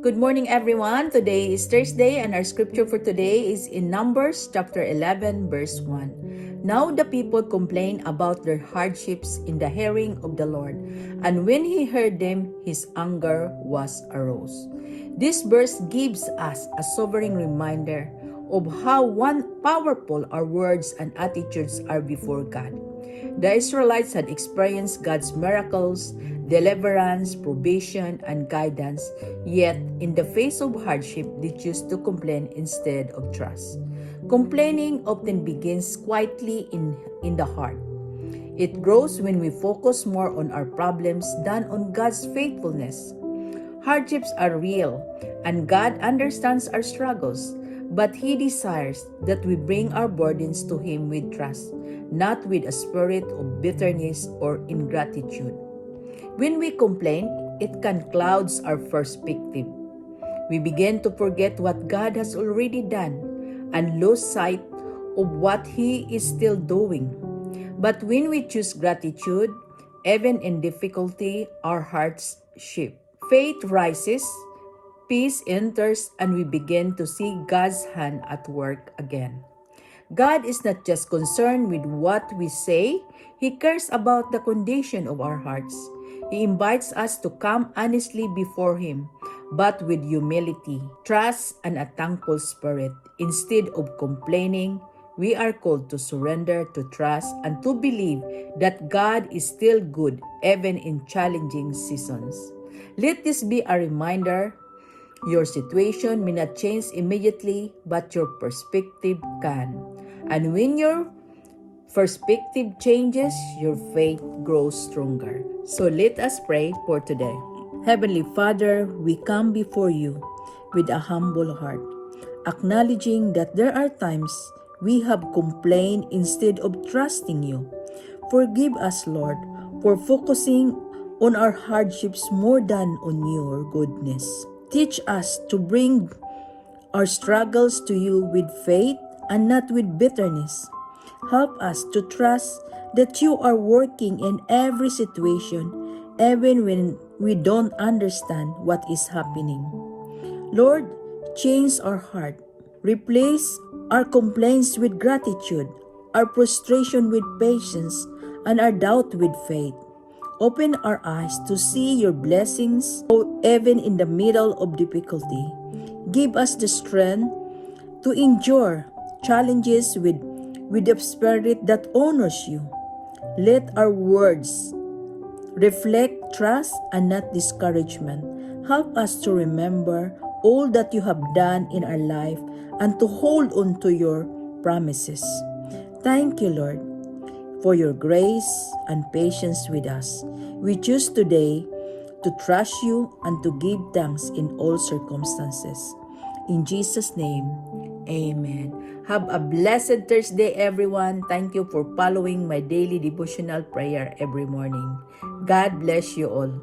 Good morning, everyone. Today is Thursday, and our scripture for today is in Numbers chapter 11, verse 1. Now the people complained about their hardships in the hearing of the Lord, and when he heard them, his anger was arose. This verse gives us a sobering reminder of how powerful our words and attitudes are before God. The Israelites had experienced God's miracles, deliverance, provision, and guidance, yet in the face of hardship, they choose to complain instead of trust. Complaining often begins quietly in the heart. It grows when we focus more on our problems than on God's faithfulness. Hardships are real, and God understands our struggles, but He desires that we bring our burdens to Him with trust, not with a spirit of bitterness or ingratitude. When we complain, it can cloud our perspective. We begin to forget what God has already done and lose sight of what He is still doing. But when we choose gratitude, even in difficulty, our hearts shift. Faith rises, peace enters, and we begin to see God's hand at work again. God is not just concerned with what we say, He cares about the condition of our hearts. He invites us to come honestly before Him, but with humility, trust, and a thankful spirit. Instead of complaining, we are called to surrender, to trust, and to believe that God is still good even in challenging seasons. Let this be a reminder. Your situation may not change immediately, but your perspective can. And when your perspective changes, your faith grows stronger. So let us pray for today. Heavenly Father, we come before you with a humble heart, acknowledging that there are times we have complained instead of trusting you. Forgive us, Lord, for focusing on our hardships more than on your goodness. Teach us to bring our struggles to you with faith and not with bitterness. Help us to trust that you are working in every situation, even when we don't understand what is happening. Lord, change our heart. Replace our complaints with gratitude, our frustration with patience, and our doubt with faith. Open our eyes to see your blessings even in the middle of difficulty. Give us the strength to endure challenges with a spirit that honors you. Let our words reflect trust and not discouragement. Help us to remember all that you have done in our life and to hold on to your promises. Thank you, Lord, for your grace and patience with us. We choose today to trust you and to give thanks in all circumstances. In Jesus' name, amen. Have a blessed Thursday, everyone. Thank you for following my daily devotional prayer every morning. God bless you all.